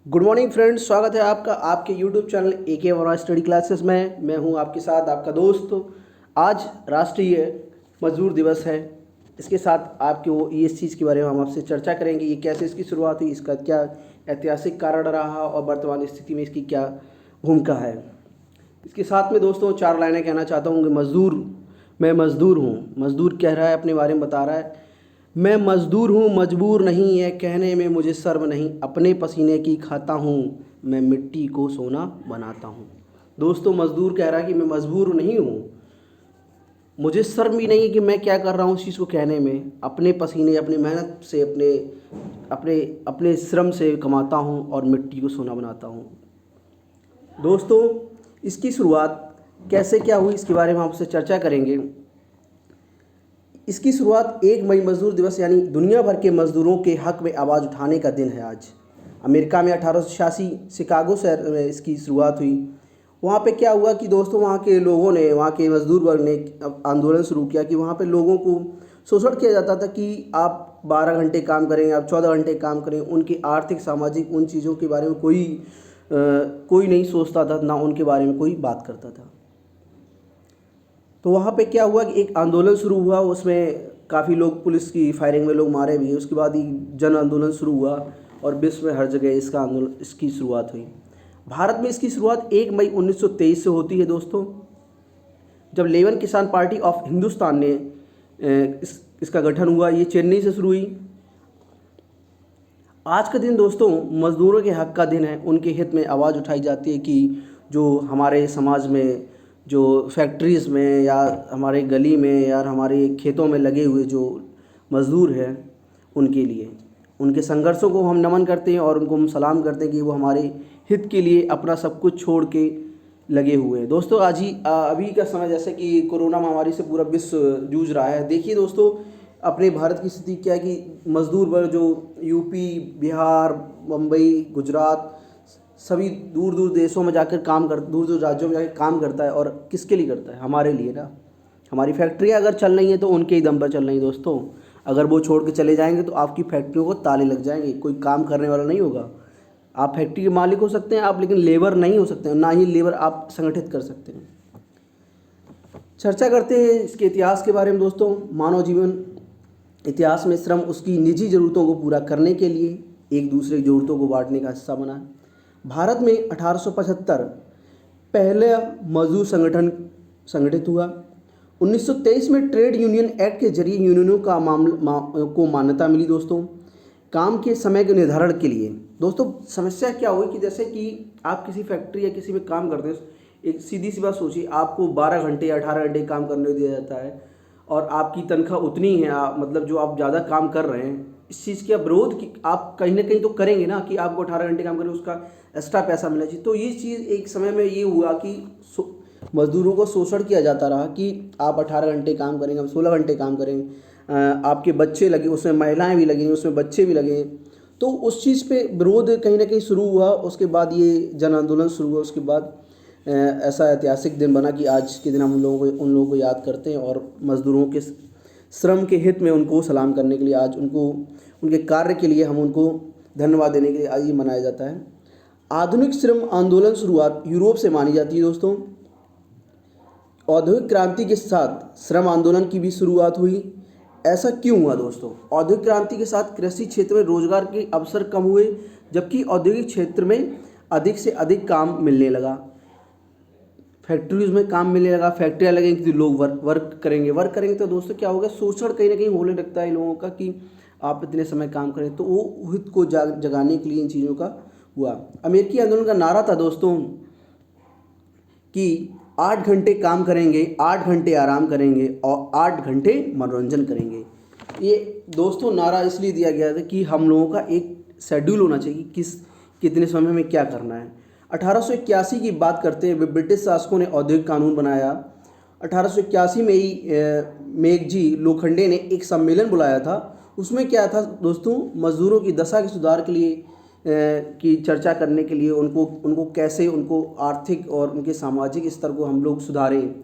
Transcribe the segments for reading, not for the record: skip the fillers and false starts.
Good morning friends, स्वागत है आपका आपके YouTube channel AK Vora study classes में। मैं हूं आपके साथ आपका दोस्त। आज राष्ट्रीय मजदूर दिवस है। इसके साथ आपके इस चीज़ के बारे में हम आपसे चर्चा करेंगे, ये कैसे इसकी शुरुआत हुई, इसका क्या ऐतिहासिक कारण रहा और वर्तमान स्थिति में इसकी क्या भूमिका है। इसके साथ में दोस्तों 4 लाइनें कहना चाहता हूँ कि मैं मज़दूर हूँ। मज़दूर कह रहा है, अपने बारे में बता रहा है, मैं मज़दूर हूँ, मजबूर नहीं है कहने में मुझे शर्म नहीं, अपने पसीने की खाता हूँ, मैं मिट्टी को सोना बनाता हूँ। दोस्तों मज़दूर कह रहा है कि मैं मजबूर नहीं हूँ, मुझे शर्म भी नहीं है कि मैं क्या कर रहा हूँ उस चीज़ को कहने में। अपने पसीने, अपनी मेहनत से, अपने अपने अपने श्रम से कमाता हूँ और मिट्टी को सोना बनाता हूँ। दोस्तों इसकी शुरुआत कैसे क्या हुई इसके बारे में हम आपसे चर्चा करेंगे। इसकी शुरुआत 1 मई मजदूर दिवस यानी दुनिया भर के मजदूरों के हक में आवाज़ उठाने का दिन है आज। अमेरिका में 1886 शिकागो शहर में इसकी शुरुआत हुई। वहाँ पे क्या हुआ कि दोस्तों वहाँ के लोगों ने, वहाँ के मजदूर वर्ग ने आंदोलन शुरू किया कि वहाँ पे लोगों को शोषण किया जाता था कि आप 12 घंटे काम करें, आप 14 घंटे काम करें। उनकी आर्थिक सामाजिक उन चीज़ों के बारे में कोई नहीं सोचता था, ना उनके बारे में कोई बात करता था। तो वहाँ पे क्या हुआ कि एक आंदोलन शुरू हुआ, उसमें काफ़ी लोग, पुलिस की फायरिंग में लोग मारे भी। उसके बाद ही जन आंदोलन शुरू हुआ और विश्व में हर जगह इसकी शुरुआत हुई। भारत में इसकी शुरुआत 1 मई 1923 से होती है दोस्तों, जब लेबर किसान पार्टी ऑफ हिंदुस्तान ने इसका गठन हुआ। ये चेन्नई से शुरू हुई। आज का दिन दोस्तों मज़दूरों के हक का दिन है। उनके हित में आवाज़ उठाई जाती है कि जो हमारे समाज में, जो फैक्ट्रीज़ में या हमारे गली में या हमारे खेतों में लगे हुए जो मज़दूर हैं, उनके लिए, उनके संघर्षों को हम नमन करते हैं और उनको हम सलाम करते हैं कि वो हमारे हित के लिए अपना सब कुछ छोड़ के लगे हुए हैं। दोस्तों अभी का समय, जैसे कि कोरोना महामारी से पूरा विश्व जूझ रहा है। देखिए दोस्तों अपने भारत की स्थिति क्या है कि मज़दूर वर्ग जो यूपी, बिहार, मुंबई, गुजरात, सभी दूर दूर देशों में जाकर दूर दूर राज्यों में जाकर काम करता है। और किसके लिए करता है? हमारे लिए ना। हमारी फैक्ट्रियाँ अगर चल रही हैं तो उनके ही दम पर चल रही हैं दोस्तों। अगर वो छोड़ के चले जाएंगे तो आपकी फैक्ट्रियों को ताले लग जाएंगे, कोई काम करने वाला नहीं होगा। आप फैक्ट्री के मालिक हो सकते हैं आप, लेकिन लेबर नहीं हो सकते हैं, ना ही लेबर आप संगठित कर सकते हैं। चर्चा करते हैं इसके इतिहास के बारे में दोस्तों। मानव जीवन इतिहास में श्रम उसकी निजी ज़रूरतों को पूरा करने के लिए एक दूसरे की ज़रूरतों को बांटने का हिस्सा बना है। भारत में 1875 पहले मजदूर संगठन संगठित हुआ। 1923 में ट्रेड यूनियन एक्ट के जरिए यूनियनों का को मान्यता मिली दोस्तों, काम के समय के निर्धारण के लिए। दोस्तों समस्या क्या हुई कि जैसे कि आप किसी फैक्ट्री या किसी में काम करते हैं, एक सीधी सी बात सोचिए, आपको 12 घंटे या 18 घंटे काम करने दिया जाता है और आपकी तनख्वाह उतनी है, मतलब जो आप ज़्यादा काम कर रहे हैं, इस चीज़ का विरोध कि आप कहीं ना कहीं तो करेंगे ना कि आपको 18 घंटे काम करें, उसका एक्स्ट्रा पैसा मिलना चाहिए। तो ये चीज़ एक समय में ये हुआ कि मजदूरों को शोषण किया जाता रहा कि आप 18 घंटे काम करेंगे, हम 16 घंटे काम करेंगे। आपके बच्चे लगे, उसमें महिलाएं भी लगेंगी, उसमें बच्चे भी लगे। तो उस चीज़ पे विरोध कहीं ना कहीं शुरू हुआ। उसके बाद ये जन आंदोलन शुरू हुआ। उसके बाद ऐसा ऐतिहासिक दिन बना कि आज के दिन हम उन लोगों को याद करते हैं और मज़दूरों के श्रम के हित में उनको सलाम करने के लिए, आज उनको उनके कार्य के लिए हम उनको धन्यवाद देने के लिए आज ये मनाया जाता है। आधुनिक श्रम आंदोलन शुरुआत यूरोप से मानी जाती है दोस्तों। औद्योगिक क्रांति के साथ श्रम आंदोलन की भी शुरुआत हुई। ऐसा क्यों हुआ दोस्तों? औद्योगिक क्रांति के साथ कृषि क्षेत्र में रोजगार के अवसर कम हुए, जबकि औद्योगिक क्षेत्र में अधिक से अधिक काम मिलने लगा। फैक्ट्रीज में काम मिलने लगा, फैक्ट्रियाँ लगेंगी तो लोग वर्क करेंगे तो दोस्तों क्या होगा, शोषण कहीं ना कहीं होने लगता है लोगों का कि आप इतने समय काम करें। तो वो हित को जगाने के लिए इन चीज़ों का हुआ। अमेरिकी आंदोलन का नारा था दोस्तों कि 8 घंटे काम करेंगे, 8 घंटे आराम करेंगे और 8 घंटे मनोरंजन करेंगे। ये दोस्तों नारा इसलिए दिया गया था कि हम लोगों का एक शेड्यूल होना चाहिए कि कितने समय में क्या करना है। 1881 की बात करते हैं, ब्रिटिश शासकों ने औद्योगिक कानून बनाया। 1881 में ही मेघजी लोखंडे ने एक सम्मेलन बुलाया था। उसमें क्या था दोस्तों, मजदूरों की दशा के सुधार के लिए की चर्चा करने के लिए, उनको कैसे उनको आर्थिक और उनके सामाजिक स्तर को हम लोग सुधारें।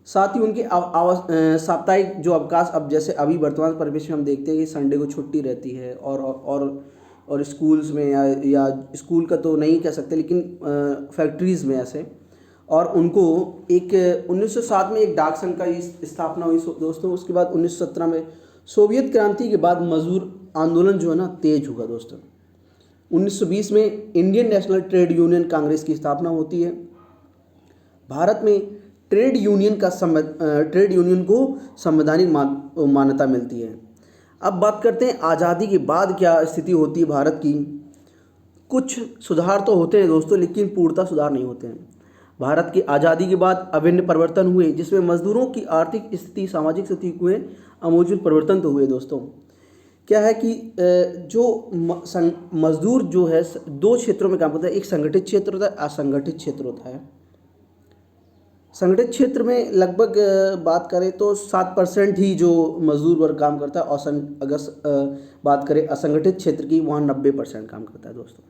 साथ ही उनके साप्ताहिक जो अवकाश, अब जैसे अभी वर्तमान परिवेश में हम देखते हैं कि संडे को छुट्टी रहती है और और स्कूल्स में या स्कूल का तो नहीं कह सकते, लेकिन फैक्ट्रीज़ में ऐसे। और उनको एक 1907 में एक डाक संघ का स्थापना हुई दोस्तों। उसके बाद 1917 में सोवियत क्रांति के बाद मजदूर आंदोलन जो है ना तेज हुआ दोस्तों। 1920 में Indian national trade union Congress की स्थापना होती है। भारत में ट्रेड यूनियन को संवैधानिक मान्यता मिलती है। अब बात करते हैं आज़ादी के बाद क्या स्थिति होती है भारत की। कुछ सुधार तो होते हैं दोस्तों, लेकिन पूर्णतः सुधार नहीं होते हैं। भारत की आज़ादी के बाद अभिन्न परिवर्तन हुए, जिसमें मजदूरों की आर्थिक स्थिति, सामाजिक स्थिति हुए आमूल परिवर्तन तो हुए दोस्तों। क्या है कि जो मजदूर जो है दो क्षेत्रों में काम करता है, एक संगठित क्षेत्र होता है, असंगठित क्षेत्र होता है। संगठित क्षेत्र में लगभग बात करें तो 7% ही जो मजदूर वर्ग काम करता है, और अगर बात करें असंगठित क्षेत्र की, वहाँ 90% काम करता है दोस्तों।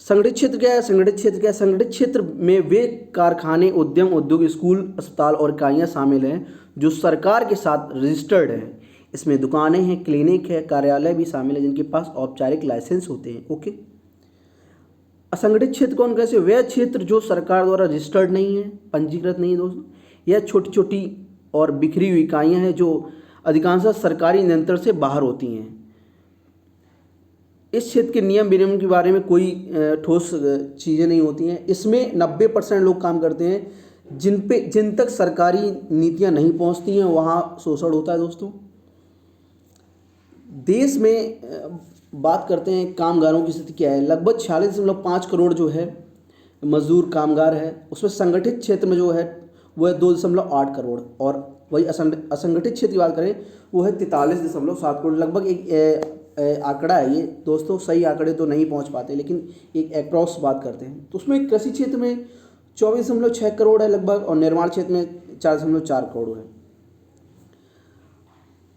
संगठित क्षेत्र क्या है? संगठित क्षेत्र में वे कारखाने, उद्यम, उद्योग, स्कूल, अस्पताल और इकाइयाँ शामिल हैं जो सरकार के साथ रजिस्टर्ड हैं। इसमें दुकानें हैं, क्लिनिक है, कार्यालय भी शामिल है जिनके पास औपचारिक लाइसेंस होते हैं। ओके। असंगठित क्षेत्र कौन कैसे? वह क्षेत्र जो सरकार द्वारा रजिस्टर्ड नहीं है, पंजीकृत नहीं है दोस्तों। यह छोटी छोटी और बिखरी हुई इकाइयाँ हैं जो अधिकांशतः सरकारी नियंत्रण से बाहर होती हैं। इस क्षेत्र के नियम विनियम के बारे में कोई ठोस चीज़ें नहीं होती हैं। इसमें 90% लोग काम करते हैं जिन तक सरकारी नीतियां नहीं पहुंचती हैं, वहाँ शोषण होता है दोस्तों। देश में बात करते हैं कामगारों की स्थिति क्या है। लगभग 46.5 करोड़ जो है मजदूर कामगार है। उसमें संगठित क्षेत्र में जो है वो है 2.8 करोड़, और वही असंगठित क्षेत्र की बात करें वो है 43.7 करोड़। लगभग एक आंकड़ा है ये दोस्तों, सही आंकड़े तो नहीं पहुंच पाते, लेकिन एक अप्रॉक्स बात करते हैं। तो उसमें कृषि क्षेत्र में 24.6 करोड़ है लगभग, और निर्माण क्षेत्र में 4.4 करोड़ है।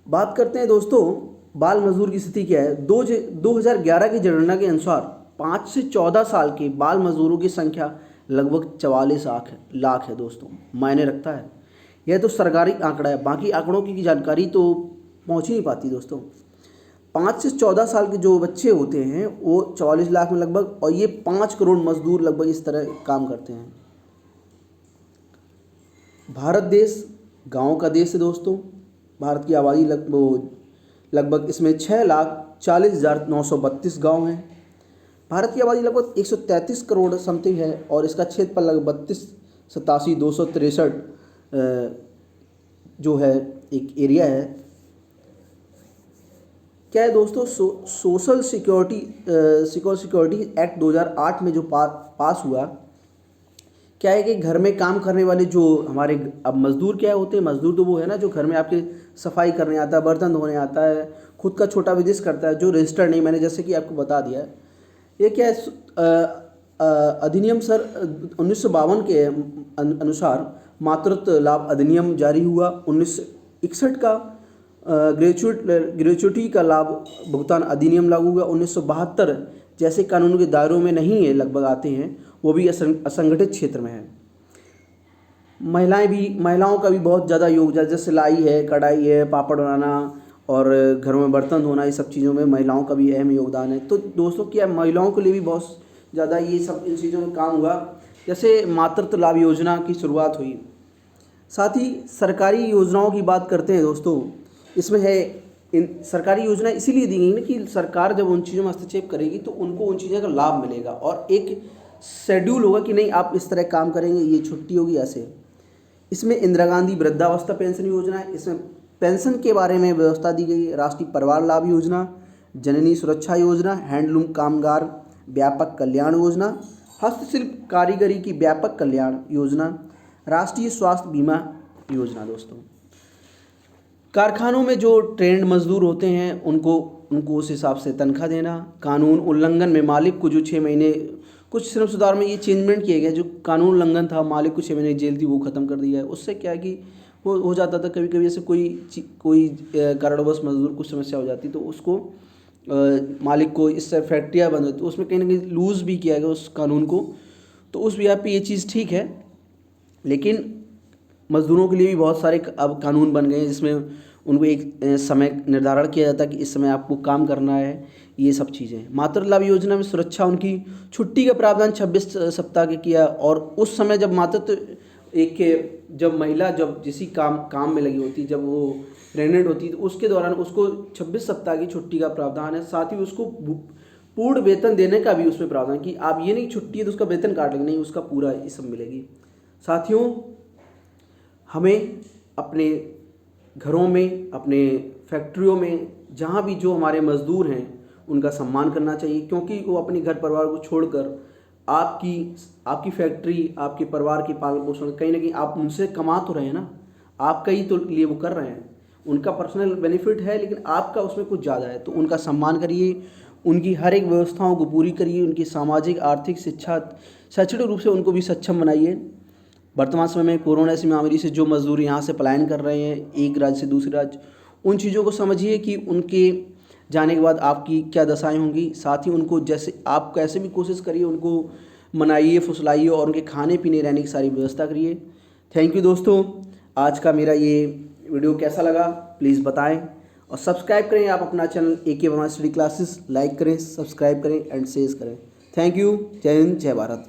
बात करते हैं दोस्तों बाल मजदूर की स्थिति क्या है। 2011 की जनगणना के अनुसार 5 से 14 साल के बाल मजदूरों की संख्या लगभग 44 लाख है दोस्तों, मायने रखता है। यह तो सरकारी आंकड़ा है, बाकी आंकड़ों की जानकारी तो पहुंच ही नहीं पाती दोस्तों। 5 से 14 साल के जो बच्चे होते हैं वो 44 लाख में लगभग, और ये 5 करोड़ मजदूर लगभग इस तरह काम करते हैं। भारत देश गाँव का देश है दोस्तों। भारत की आबादी लगभग इसमें 6,40,932 गाँव हैं। भारत की आबादी लगभग 133 करोड़ समथिंग है, और इसका क्षेत्रफल लगभग 32,87,263 जो है एक एरिया है। क्या है दोस्तों, सोशल सिक्योरिटी एक्ट 2008 में जो पास हुआ, क्या है कि घर में काम करने वाले जो हमारे अब मजदूर क्या होते हैं, मजदूर तो वो है ना जो घर में आपके सफाई करने आता है, बर्तन धोने आता है, खुद का छोटा बिजनेस करता है, जो रजिस्टर्ड नहीं, मैंने जैसे कि आपको बता दिया है। ये क्या है, अधिनियम सर 1952 के अनुसार मातृत्व लाभ अधिनियम जारी हुआ। 1961 का ग्रेचुइटी का लाभ भुगतान अधिनियम लागू हुआ। 1972 जैसे कानून के दायरों में नहीं है, लगभग आते हैं, वो भी असंगठित क्षेत्र में है। महिलाओं का भी बहुत ज़्यादा योगदान, जैसे सिलाई है, कढ़ाई है, पापड़ बनाना और घरों में बर्तन धोना, ये सब चीज़ों में महिलाओं का भी अहम योगदान है। तो दोस्तों क्या महिलाओं के लिए भी बहुत ज़्यादा ये सब इन चीज़ों में काम हुआ। जैसे मातृत्व लाभ योजना की शुरुआत हुई। साथ ही सरकारी योजनाओं की बात करते हैं दोस्तों। इसमें है सरकारी योजना इसीलिए दी गई ना कि सरकार जब उन चीज़ों में हस्तक्षेप करेगी तो उनको उन चीज़ों का लाभ मिलेगा, और एक शेड्यूल होगा कि नहीं आप इस तरह काम करेंगे, ये छुट्टी होगी ऐसे। इसमें इंदिरा गांधी वृद्धावस्था पेंशन योजना है, इसमें पेंशन के बारे में व्यवस्था दी गई है। राष्ट्रीय परिवार लाभ योजना, जननी सुरक्षा योजना, हैंडलूम कामगार व्यापक कल्याण योजना, हस्तशिल्प कारीगरी की व्यापक कल्याण योजना, राष्ट्रीय स्वास्थ्य बीमा योजना। दोस्तों कारखानों में जो ट्रेंड मजदूर होते हैं उनको उस हिसाब से तनख्वाह देना। कानून उल्लंघन में मालिक को जो 6 महीने, कुछ श्रम सुधार में ये चेंजमेंट किया गया, जो कानून उल्लंघन था, मालिक को 6 महीने जेल थी, वो ख़त्म कर दिया है। उससे क्या है कि वो हो जाता था कभी कभी ऐसे कोई कारणवश मजदूर कुछ समस्या हो जाती तो उसको मालिक को, इससे फैक्ट्रियाँ बंद होती तो उसमें कहीं ना कहीं लूज़ भी किया गया उस कानून को। तो उस बिहार पे ये चीज़ ठीक है, लेकिन मज़दूरों के लिए भी बहुत सारे अब कानून बन गए हैं जिसमें उनको एक समय निर्धारण किया जाता है कि इस समय आपको काम करना है, ये सब चीज़ें। मातृ लाभ योजना में सुरक्षा उनकी छुट्टी का प्रावधान 26 सप्ताह के किया, और उस समय जब जब महिला जब किसी काम में लगी होती, जब वो प्रेग्नेंट होती, तो उसके दौरान उसको 26 सप्ताह की छुट्टी का प्रावधान है। साथ ही उसको पूर्ण वेतन देने का भी उसमें प्रावधान, कि आप ये नहीं छुट्टी है तो उसका वेतन काट लेंगे, नहीं, उसका पूरा ये सब मिलेगी। साथियों, हमें अपने घरों में, अपने फैक्ट्रियों में, जहाँ भी जो हमारे मज़दूर हैं उनका सम्मान करना चाहिए, क्योंकि वो अपने घर परिवार को छोड़कर आपकी फैक्ट्री, आपके परिवार की पालन पोषण, कहीं ना कहीं आप उनसे कमा तो रहे हैं ना, आपका ही तो लिए वो कर रहे हैं, उनका पर्सनल बेनिफिट है, लेकिन आपका उसमें कुछ ज़्यादा है। तो उनका सम्मान करिए, उनकी हर एक व्यवस्थाओं को पूरी करिए, उनकी सामाजिक, आर्थिक, शैक्षणिक रूप से उनको भी सक्षम बनाइए। वर्तमान समय में कोरोना ऐसी महामारी से जो मजदूर यहाँ से पलायन कर रहे हैं एक राज्य से दूसरे राज्य, उन चीज़ों को समझिए कि उनके जाने के बाद आपकी क्या दशाएं होंगी। साथ ही उनको जैसे आप कैसे भी कोशिश करिए, उनको मनाइए, फुसलाइए और उनके खाने पीने रहने की सारी व्यवस्था करिए। थैंक यू दोस्तों, आज का मेरा ये वीडियो कैसा लगा प्लीज़ बताएं, और सब्सक्राइब करें आप अपना channel AK Verma study classes, like करें, सब्सक्राइब करें एंड शेयर करें। Thank you. जय हिंद, जय भारत।